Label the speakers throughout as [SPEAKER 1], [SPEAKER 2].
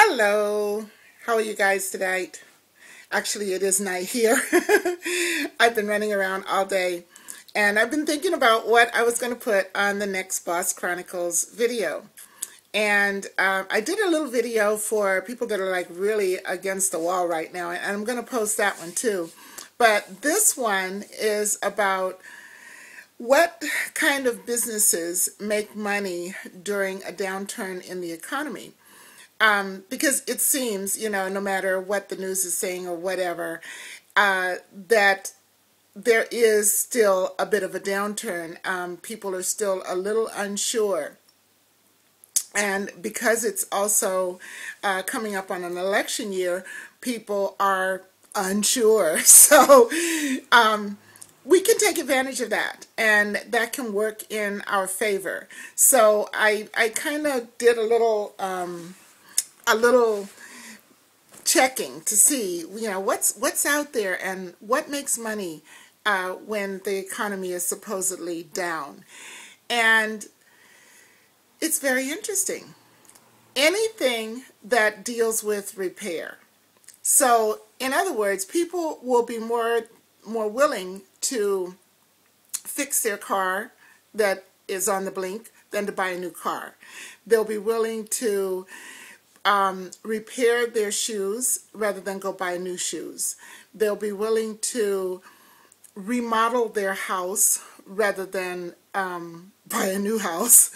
[SPEAKER 1] Hello, how are you guys tonight? Actually, it is night here. I've been running around all day and I've been thinking about what I was going to put on the next Boss Chronicles video. And I did a little video for people that are like really against the wall right now, and I'm going to post that one too. But this one is about what kind of businesses make money during a downturn in the economy. Because it seems, no matter what the news is saying or whatever, that there is still a bit of a downturn. People are still a little unsure. And because it's also coming up on an election year, people are unsure. So we can take advantage of that, and that can work in our favor. So I kind of did a little checking to see, what's out there and what makes money when the economy is supposedly down. And it's very interesting. Anything that deals with repair. So, in other words, people will be more willing to fix their car that is on the blink than to buy a new car. They'll be willing to repair their shoes rather than go buy new shoes. They'll be willing to remodel their house rather than buy a new house,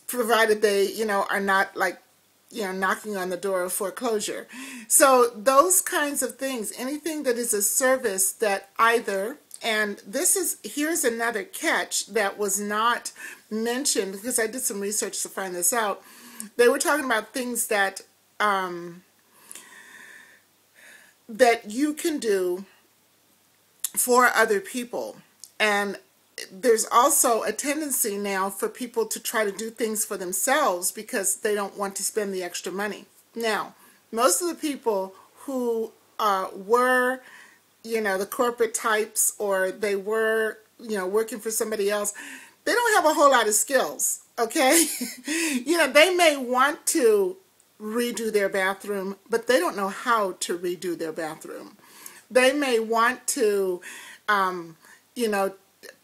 [SPEAKER 1] provided they, are not like, knocking on the door of foreclosure. So those kinds of things, anything that is a service that either, and here's another catch that was not mentioned because I did some research to find this out. They were talking about things that that you can do for other people. And there's also a tendency now for people to try to do things for themselves because they don't want to spend the extra money. Now, most of the people who were, the corporate types, or they were, working for somebody else, they don't have a whole lot of skills, okay? They may want to redo their bathroom, but they don't know how to redo their bathroom. They may want to,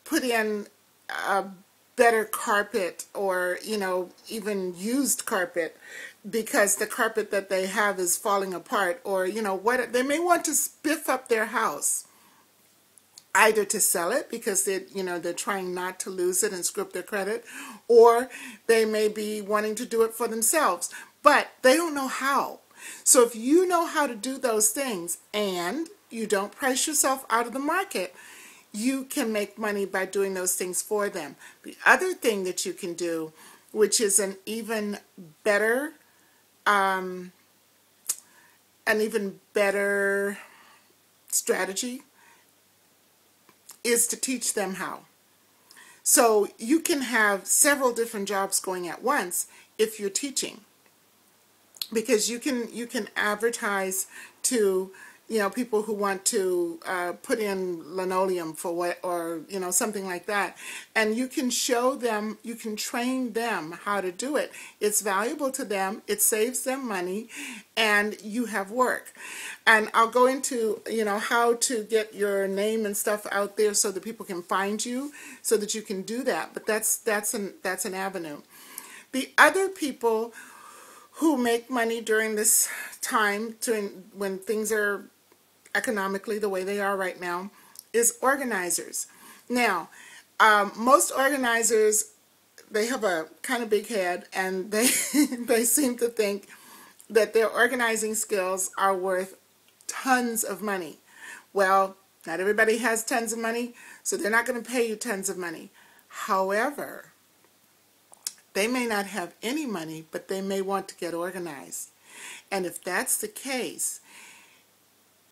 [SPEAKER 1] put in a better carpet, or, even used carpet, because the carpet that they have is falling apart, or, they may want to spiff up their house, either to sell it because they're trying not to lose it and screw up their credit, or they may be wanting to do it for themselves, but they don't know how. So if you know how to do those things and you don't price yourself out of the market, you can make money by doing those things for them. The other thing that you can do, which is an even better strategy, is to teach them how. So you can have several different jobs going at once if you're teaching, because you can advertise to people who want to put in linoleum for what, or something like that, and you can show them, you can train them how to do it. It's valuable to them, it saves them money, and you have work. And I'll go into how to get your name and stuff out there so that people can find you, so that you can do that. But that's an avenue. The other people who make money during this time, when things are economically the way they are right now, is organizers. Now, most organizers, they have a kind of big head, and they they seem to think that their organizing skills are worth tons of money. Well, not everybody has tons of money, so they're not going to pay you tons of money. However, they may not have any money, but they may want to get organized. And if that's the case,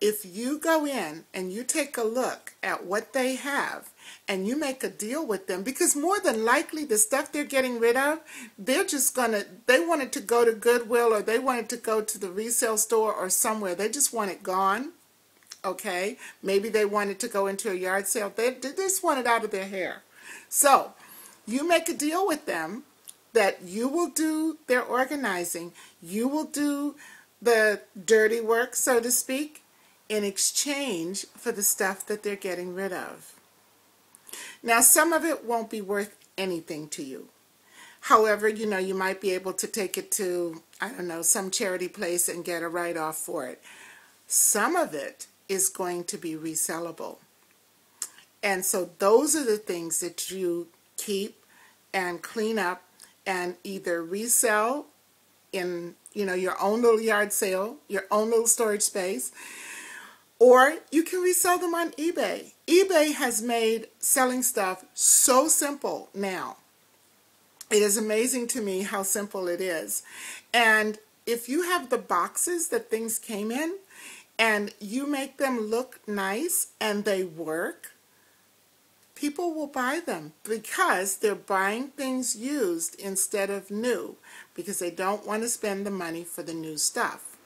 [SPEAKER 1] if you go in and you take a look at what they have and you make a deal with them, because more than likely the stuff they're getting rid of, they want it to go to Goodwill, or they want it to go to the resale store or somewhere. They just want it gone, okay? Maybe they want it to go into a yard sale. They just want it out of their hair. So you make a deal with them that you will do their organizing, you will do the dirty work, so to speak, in exchange for the stuff that they're getting rid of. Now, some of it won't be worth anything to you. However, you might be able to take it to, I don't know, some charity place and get a write-off for it. Some of it is going to be resellable. And so those are the things that you keep and clean up and either resell in, your own little yard sale, your own little storage space, or you can resell them on eBay. eBay has made selling stuff so simple now. It is amazing to me how simple it is. And if you have the boxes that things came in and you make them look nice and they work, people will buy them because they're buying things used instead of new because they don't want to spend the money for the new stuff.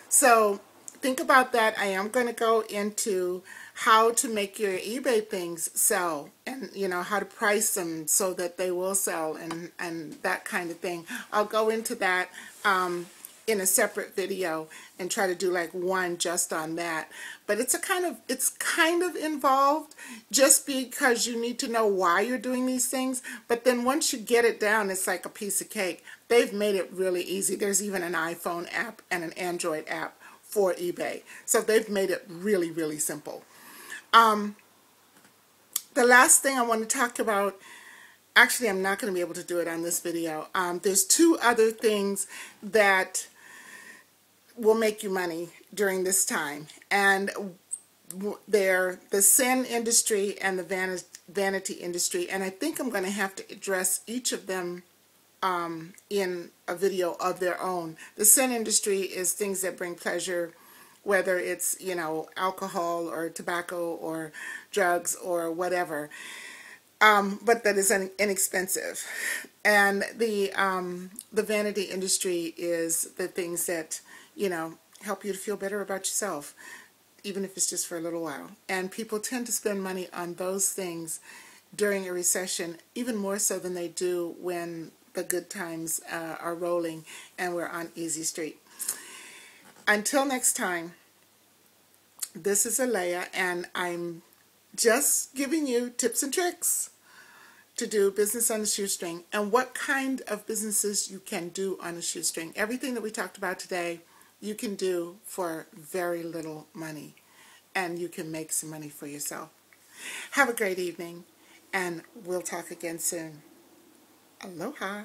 [SPEAKER 1] So think about that. I am going to go into how to make your eBay things sell and, how to price them so that they will sell and that kind of thing. I'll go into that in a separate video and try to do like one just on that. But it's kind of involved just because you need to know why you're doing these things. But then once you get it down, it's like a piece of cake. They've made it really easy. There's even an iPhone app and an Android app for eBay. So they've made it really, really simple. The last thing I want to talk about, actually I'm not going to be able to do it on this video. There's two other things that will make you money during this time. And they're the sin industry and the vanity industry. And I think I'm going to have to address each of them in a video of their own. The sin industry is things that bring pleasure, whether it's, alcohol or tobacco or drugs or whatever, but that is inexpensive. And the vanity industry is the things that, help you to feel better about yourself, even if it's just for a little while. And people tend to spend money on those things during a recession, even more so than they do when the good times are rolling and we're on easy street. Until next time, this is Aleighland, and I'm just giving you tips and tricks to do business on a shoestring and what kind of businesses you can do on a shoestring. Everything that we talked about today, you can do for very little money, and you can make some money for yourself. Have a great evening, and we'll talk again soon. Aloha.